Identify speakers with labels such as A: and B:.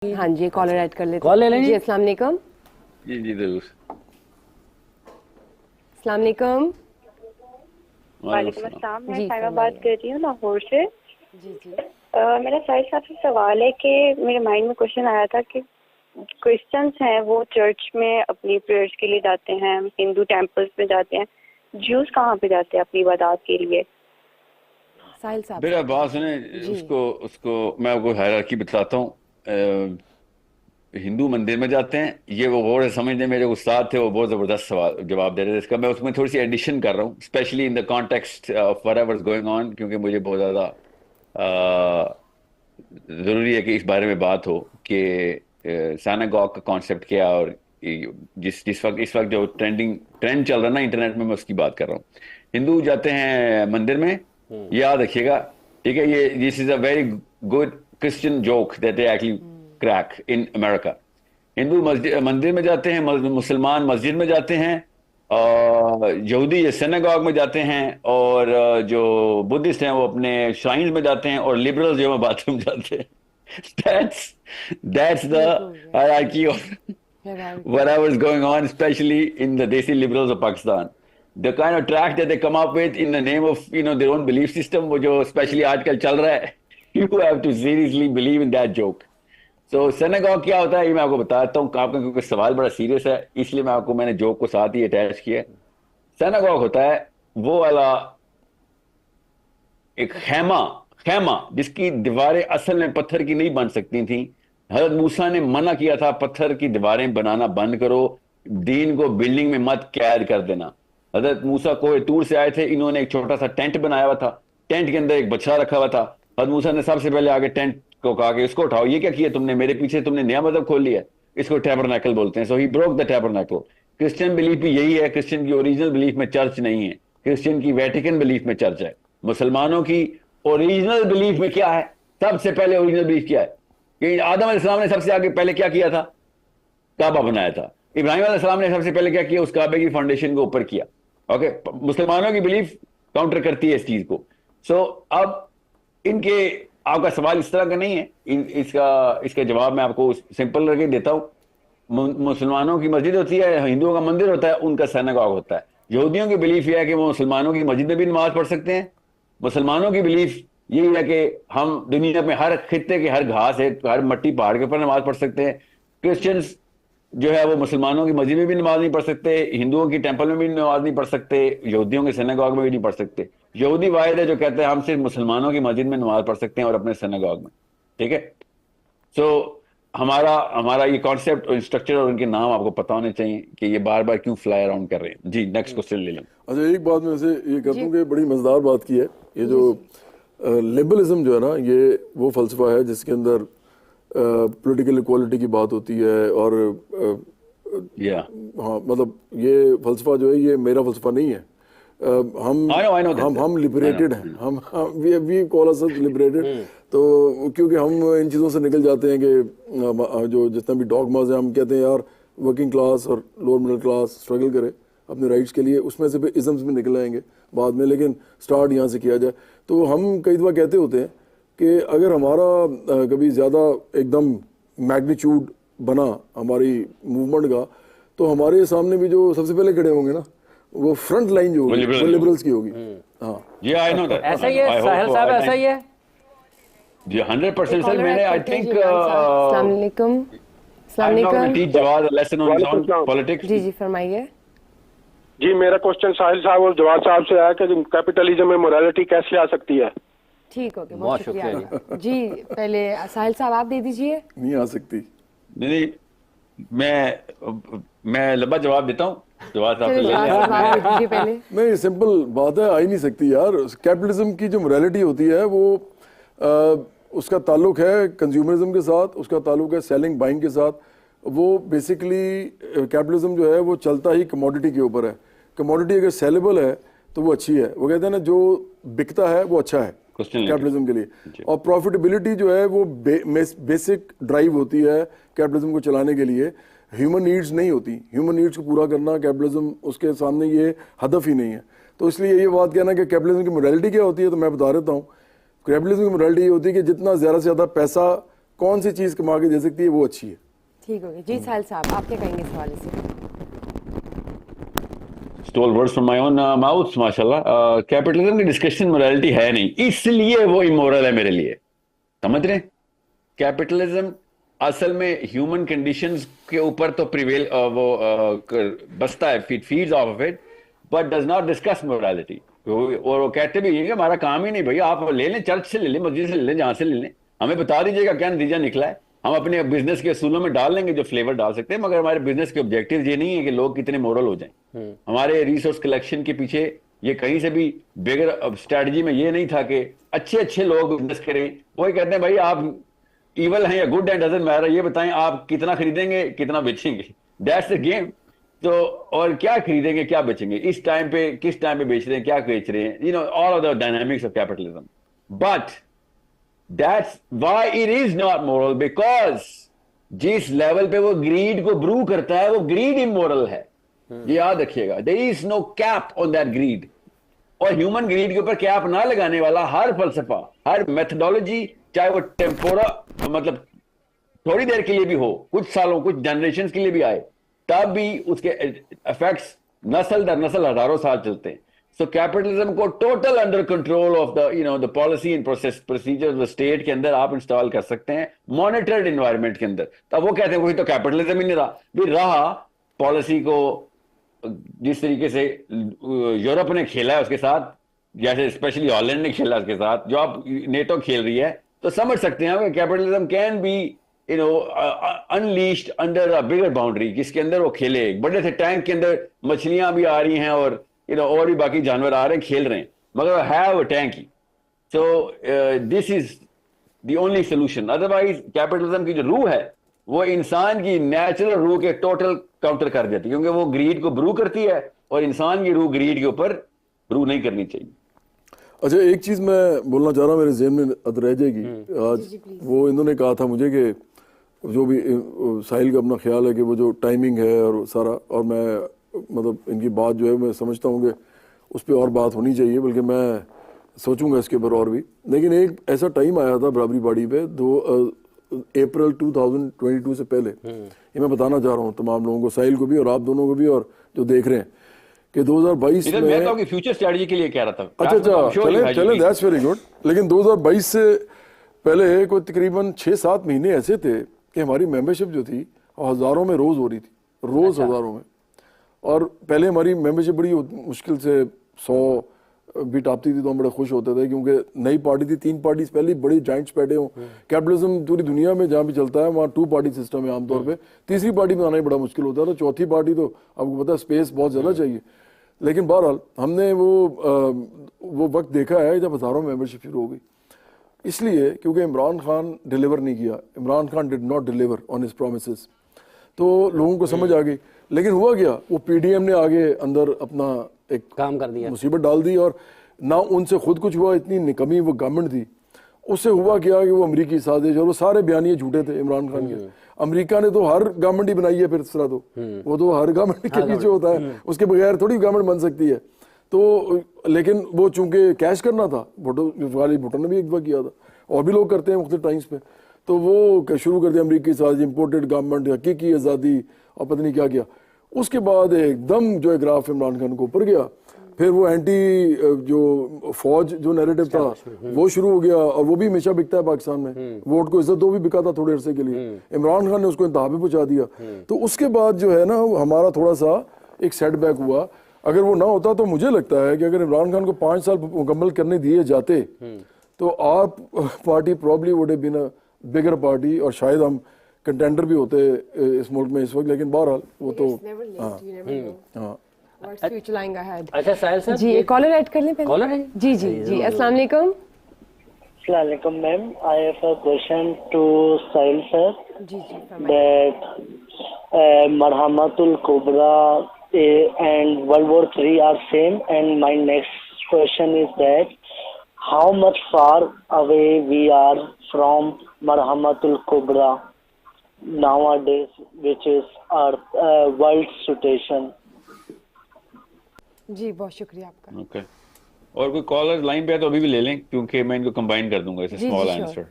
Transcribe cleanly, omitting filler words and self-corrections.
A: हाँ जी, collar add कर लेते
B: कॉल ले लेंगे
A: जी। अस्सलाम वालेकुम।
C: जी जी जरूर।
A: अस्सलाम वालेकुम।
C: वालेकुम
D: वालेकुम अस्सलाम। मैं
A: जी
D: साइमा बात
A: फरमाइए।
D: कर रही हूँ लाहौर से।
A: जी जी
D: मेरा साहिल साहब से सवाल है कि मेरे माइंड में क्वेश्चन आया था कि क्रिश्चियंस हैं वो चर्च में अपनी प्रेयर्स के लिए जाते हैं, हिंदू टेम्पल्स में जाते हैं, ज्यूज कहाँ पे जाते हैं अपनी इबादत के लिए?
A: साहिल साहब
C: मेरा
A: से
C: बात सुने,
A: जी
C: उसको उसको मैं आपको हायरार्की बताता हूँ। हिंदू मंदिर में जाते हैं, ये वो गौर से समझने, मेरे उस्ताद थे, वो बहुत ज़बरदस्त सवाल जवाब दे रहे थे इसका। मैं उसमें थोड़ी सी एडिशन कर रहा हूँ, specially in the context of whatever is going on, क्योंकि मुझे बहुत ज़्यादा ज़रूरी है कि इस बारे में बात हो कि सिनेगॉग का कॉन्सेप्ट क्या है, और जिस जिस वक्त इस वक्त जो ट्रेंड चल रहा है ना इंटरनेट में, मैं उसकी बात कर रहा हूँ। हिंदू जाते हैं मंदिर में, याद रखिएगा, ठीक है? ये this is a very good Christian joke that they actually crack in America. Hindu मस्जिद मंदिर में जाते हैं, मुसलमान मस्जिद में जाते हैं, यहूदी ये सिनेगॉग में जाते हैं, और जो बुद्धिस्ट हैं वो अपने श्राइन्स में जाते हैं, और लिबरल्स जो है बाथरूम जाते हैं। that's that's the
A: बिल्कुल
C: hierarchy of
A: hierarchy।
C: whatever is going on, especially in the Desi liberals of Pakistan. The kind of track that they come up with in the name of their own belief system, वो जो especially आजकल चल रहा है, you have to seriously believe in that joke. So synagogue क्या होता है ये मैं आपको बताता हूँ आपका, क्योंकि सवाल बड़ा सीरियस है, इसलिए मैंने जोक को साथ ही अटैच किया। synagogue होता है वो वाला एक खैमा खैमा जिसकी दीवारें असल में पत्थर की नहीं बन सकती थी। हजरत मूसा ने मना किया था, पत्थर की दीवारें बनाना बंद करो, दीन को बिल्डिंग में मत कैद कर देना। हजरत मूसा कोहे तूर से आए थे, इन्होंने एक छोटा सा टेंट बनाया हुआ था, टेंट के अंदर एक बच्चा रखा हुआ था। हजरत मूसा ने सबसे पहले आगे टेंट को कहा कि इसको उठाओ, ये क्या किया तुमने, मेरे पीछे तुमने नया मजहब खोल लिया। इसको टैबरनेकल बोलते हैं। So he broke the tabernacle. Christian belief भी यही है। क्रिश्चियन की ओरिजिनल बिलीफ में चर्च नहीं है, क्रिश्चियन की वेटिकन बिलीफ में चर्च है। मुसलमानों की ओरिजिनल बिलीफ में क्या है? सबसे पहले ओरिजिनल बिलीफ क्या है कि आदम अलैहिस्सलाम ने सबसे आगे पहले क्या किया था? काबा बनाया था। इब्राहिम अलैहिस्सलाम ने सबसे पहले क्या किया? उस काबे की फाउंडेशन को ऊपर किया। ओके, मुसलमानों की बिलीफ काउंटर करती है इस चीज को। सो अब इनके आपका सवाल इस तरह का नहीं है, इसका जवाब मैं आपको सिंपल करके देता हूं। मुसलमानों की मस्जिद होती है, हिंदुओं का मंदिर होता है, उनका सिनेगॉग होता है। यहूदियों की बिलीफ यह है कि वो मुसलमानों की मस्जिद में भी नमाज पढ़ सकते हैं। मुसलमानों की बिलीफ यही है कि हम दुनिया में हर खित्ते के हर घास है, हर मट्टी पहाड़ के ऊपर नमाज पढ़ सकते हैं। क्रिश्चियंस जो है वो मुसलमानों की मस्जिद में भी नमाज नहीं पढ़ सकते, हिंदुओं की टेंपल में भी नमाज नहीं पढ़ सकते, यहूदियों के सिनेगॉग में भी नहीं पढ़ सकते। यहूदी वाहिद है जो कहते हैं हम सिर्फ मुसलमानों की मस्जिद में नमाज पढ़ सकते हैं और अपने सिनेगॉग में। ठीक है? सो हमारा हमारा ये कॉन्सेप्ट और स्ट्रक्चर और उनके नाम आपको पता होने चाहिए कि ये बार बार क्यों फ्लाई अराउंड कर रहे हैं। जी नेक्स्ट क्वेश्चन ले लें।
E: अच्छा, एक बात मैं वैसे ये कहता हूँ कि बड़ी मजेदार बात की है। ये जो लिबरलिज्म जो है ना, ये वो फलसफा है जिसके अंदर पॉलिटिकल इक्वालिटी की बात होती है, और हाँ मतलब ये फलसफा जो है ये मेरा फलसफा नहीं है। हम लिबरेटेड हैं, हम वी कॉल अस लिबरेटेड। तो क्योंकि हम इन चीज़ों से निकल जाते हैं कि जो जितना भी डॉगमास है, हम कहते हैं यार वर्किंग क्लास और लोअर मिडिल क्लास स्ट्रगल करे अपने राइट्स के लिए, उसमें से फिर इज़म्स में निकल आएंगे बाद में, लेकिन स्टार्ट यहाँ से किया जाए। तो हम कई दफ़ा कहते होते हैं कि अगर हमारा कभी ज़्यादा एकदम मैग्नीट्यूड बना हमारी मूवमेंट का, तो हमारे सामने भी जो सबसे पहले खड़े होंगे ना, वो फ्रंट लाइन जो होगी वो लिबरल्स की होगी। हाँ
C: जी, आई नो दैट।
B: ऐसा ही है साहिल साहब, ऐसा ही है
C: जी 100% सर। मैंने आई थिंक
A: अस्सलाम वालेकुम। अस्सलाम वालेकुम।
C: Teach Jawad lesson on politics.
A: जी जी फरमाइए।
F: जी मेरा क्वेश्चन साहिल साहब और जवाद साहब से आया कि कैपिटलिज्म में मोरालिटी कैसे आ सकती है?
A: ठीक हो गया, बहुत शुक्रिया जी। पहले साहिल साहब आप दे दीजिए।
E: नहीं आ सकती।
C: नहीं, मैं लंबा जवाब देता हूँ। जवाब साहब से ले लें।
A: पहले
E: नहीं, सिंपल बात है, आ ही नहीं सकती यार। कैपिटलिज्म की जो मोरालिटी होती है वो उसका ताल्लुक है कंज्यूमरिज्म के साथ, उसका ताल्लुक है सेलिंग बाइंग के साथ। वो बेसिकली कैपिटलिज्म जो है वो चलता ही कमोडिटी के ऊपर है। कमोडिटी अगर सेलेबल है तो वो अच्छी है। वो कहते हैं ना, जो बिकता है वो अच्छा है कैपिटलिज्म के लिए। और प्रॉफिटेबिलिटी जो है वो बेसिक ड्राइव होती है कैपिटलिज्म को चलाने के लिए। ह्यूमन नीड्स नहीं होती, ह्यूमन नीड्स को पूरा करना कैपिटलिज्म उसके सामने ये हदफ ही नहीं है। तो इसलिए ये बात कहना कि कैपिटलिज्म की मोरालिटी क्या होती है, तो मैं बता देता हूँ। कैपिटलिज्म की मोरालिटी ये होती है कि जितना ज़्यादा से ज़्यादा पैसा कौन सी चीज कमा के दे सकती है वो अच्छी है।
A: ठीक हो गया जी। साहिल साहब आप क्या कहेंगे इस हवाले से?
C: Stole words from my own mouth, माशाल्लाह। कैपिटलिज्म की डिस्कशन मोरालिटी है नहीं, इसलिए वो इमोरल है मेरे लिए, समझ रहे? कैपिटलिज्म असल में ह्यूमन कंडीशंस के ऊपर तो प्रिवेल बसता है, feeds of of it, but does not discuss morality. और वो कहते भी ये कि हमारा काम ही नहीं भैया, आप ले लें, चर्च से ले लें, मस्जिद से ले लें, जहां से ले लें, हमें बता दीजिएगा क्या नतीजा निकला है, हम अपने बिजनेस के असूलों में डाल लेंगे जो फ्लेवर डाल सकते हैं, मगर हमारे बिजनेस के ऑब्जेक्टिव ये नहीं है कि लोग कितने मोरल हो जाएं। हमारे रिसोर्स कलेक्शन के पीछे ये कहीं से भी बिगर स्ट्रेटजी में ये नहीं था कि अच्छे अच्छे लोग बिजनेस करें। वही कहते हैं भाई आप इवल हैं या गुड एंड डजंट मैटर, ये बताएं आप कितना खरीदेंगे कितना बेचेंगे, दैट्स द गेम। तो और क्या खरीदेंगे क्या बेचेंगे, इस टाइम पे किस टाइम पे बेच रहे हैं, क्या बेच रहे हैं, you know all of the dynamics of capitalism. But that's why it is not moral, because जिस लेवल पे वो ग्रीड को ब्रू करता है वो ग्रीड इमोरल है, ये याद रखिएगा। There is no cap on that greed. और ह्यूमन ग्रीड के ऊपर कैप ना लगाने वाला हर फलसफा, हर मेथडोलॉजी, चाहे वो टेम्पोरा मतलब थोड़ी देर के लिए भी हो, कुछ सालों कुछ जनरेशन के लिए भी आए, तब भी उसके इफेक्ट्स नस्ल दर नस्ल हजारों साल चलते हैं। सो कैपिटलिज्म को total under control of the you know the policy and procedure state के अंदर आप इंस्टॉल कर सकते हैं, मॉनिटर्ड एनवायरनमेंट के अंदर। तब वो कहते हैं वही तो कैपिटलिज्म ही नहीं रहा, भी रहा पॉलिसी को जिस तरीके से यूरोप ने खेला है उसके साथ, जैसे स्पेशली हॉलैंड ने खेला उसके साथ, जो आप नेटो खेल रही है, तो समझ सकते हैं capitalism can be you know unleashed under a bigger boundary, जिसके अंदर वो खेले। बड़े से टैंक के अंदर मछलियां भी आ रही हैं और यू नो और भी बाकी जानवर आ रहे हैं, खेल रहे हैं, मगर have a tank he. So this is the only solution. Otherwise capitalism की जो रूह है वो इंसान की नेचुरल रूह के टोटल काउंटर कर देती है, क्योंकि वो ग्रीड को ब्रू करती है और इंसान की रूह ग्रीड के ऊपर ब्रू नहीं करनी चाहिए।
E: अच्छा, एक चीज मैं बोलना चाह रहा हूँ, मेरे ज़हन में रह जाएगी आज। वो इन्होंने कहा था मुझे कि जो भी साहिल का अपना ख्याल है कि वो जो टाइमिंग है और सारा, और मैं मतलब इनकी बात जो है मैं समझता हूँ कि उस पर और बात होनी चाहिए, बल्कि मैं सोचूंगा इसके ऊपर और भी। लेकिन एक ऐसा टाइम आया था बराबरी बाड़ी पे 2 अप्रैल 2022 से पहले, ये मैं बताना चाह रहा हूँ तमाम लोगों को, साहिल को भी और आप दोनों को भी और जो देख रहे हैं, कि 2022 में
C: मैं तो फ्यूचर स्ट्रेटजी के लिए कह रहा था।
E: अच्छा चले दैट्स वेरी गुड। लेकिन 2022 से पहले कोई तकरीबन 6-7 महीने ऐसे थे कि हमारी मेंबरशिप जो थी हज़ारों में रोज़ हो रही थी, रोज़ हज़ारों में। और पहले हमारी मेंबरशिप बड़ी मुश्किल से 100 भी टापती थी तो हम बड़े खुश होते थे, क्योंकि नई पार्टी थी, 3 पार्टीज पहले बड़ी जॉइंट्स बैठे हों। कैपिटलिज्म पूरी दुनिया में जहाँ भी चलता है वहाँ 2 पार्टी सिस्टम है आमतौर पे, तीसरी पार्टी में आना ही बड़ा मुश्किल होता था, चौथी पार्टी तो आपको पता है स्पेस बहुत ज़्यादा चाहिए। लेकिन बहरहाल हमने वो वक्त देखा है जब हज़ारों मेंबरशिप शुरू हो गई, इसलिए क्योंकि इमरान खान डिलीवर नहीं किया, Imran Khan did not deliver on his promises, तो लोगों को समझ आ गई। लेकिन हुआ क्या, वो पीडीएम ने आगे अंदर अपना एक काम कर दिया, मुसीबत डाल दी, और ना उनसे खुद कुछ हुआ, इतनी निकमी वो गवर्नमेंट थी। उससे हुआ क्या कि वो अमेरिकी साजिश, और वो सारे बयानिए झूठे थे इमरान खान के। अमेरिका ने तो हर गवर्नमेंट ही बनाई है, फिर इस तरह तो वो तो हर गवर्नमेंट के पीछे होता है, उसके बगैर थोड़ी गवर्नमेंट बन सकती है। तो लेकिन वो चूंकि कैश करना था, भुट्टो ने भी एक बार किया था, और भी लोग करते हैं मुख्तलिफ टाइम्स पे, तो वो शुरू कर दिया अमेरिकी साजिश, इम्पोर्टेड गवर्नमेंट, हकीकी आज़ादी और पता नहीं क्या किया। उसके बाद एकदम जो है ग्राफ इमरान खान को ऊपर गया, फिर वो एंटी जो फौज जो नैरेटिव था वो शुरू हो गया, और वो भी हमेशा बिकता है पाकिस्तान में, वोट को इज्जत दो भी बिका था थोड़े अरसे के लिए, इमरान खान ने उसको इंतहा पे पहुंचा दिया। तो उसके बाद जो है ना हमारा थोड़ा सा एक सेटबैक हुआ। अगर वो ना होता तो मुझे लगता है कि अगर इमरान खान को 5 साल मुकम्मल करने दिए जाते तो आप party probably would have been a bigger party, और शायद हम कंटेंडर भी होते इस मुल्क में इस वक्त। लेकिन बहरहाल वो तो
A: अच्छा साहिल सर जी, कॉलर ऐड कर लें पहले। कॉलर है जी जी जी, अस्सलाम वालेकुम।
B: अस्सलाम वालेकुम ma'am, I have a question to Sahil sir
A: जी जी,
B: दैट मरहमतुल कुबरा and World War III are same, and my next question is that how much far away we are from Marhamatul Kubra nowadays, which is our world situation.
A: जी बहुत शुक्रिया आपका।
C: Okay, और कोई caller line पे है तो अभी भी ले लें, क्योंकि मैं इनको कंबाइन कर दूंगा, इट्स अ स्मॉल आंसर।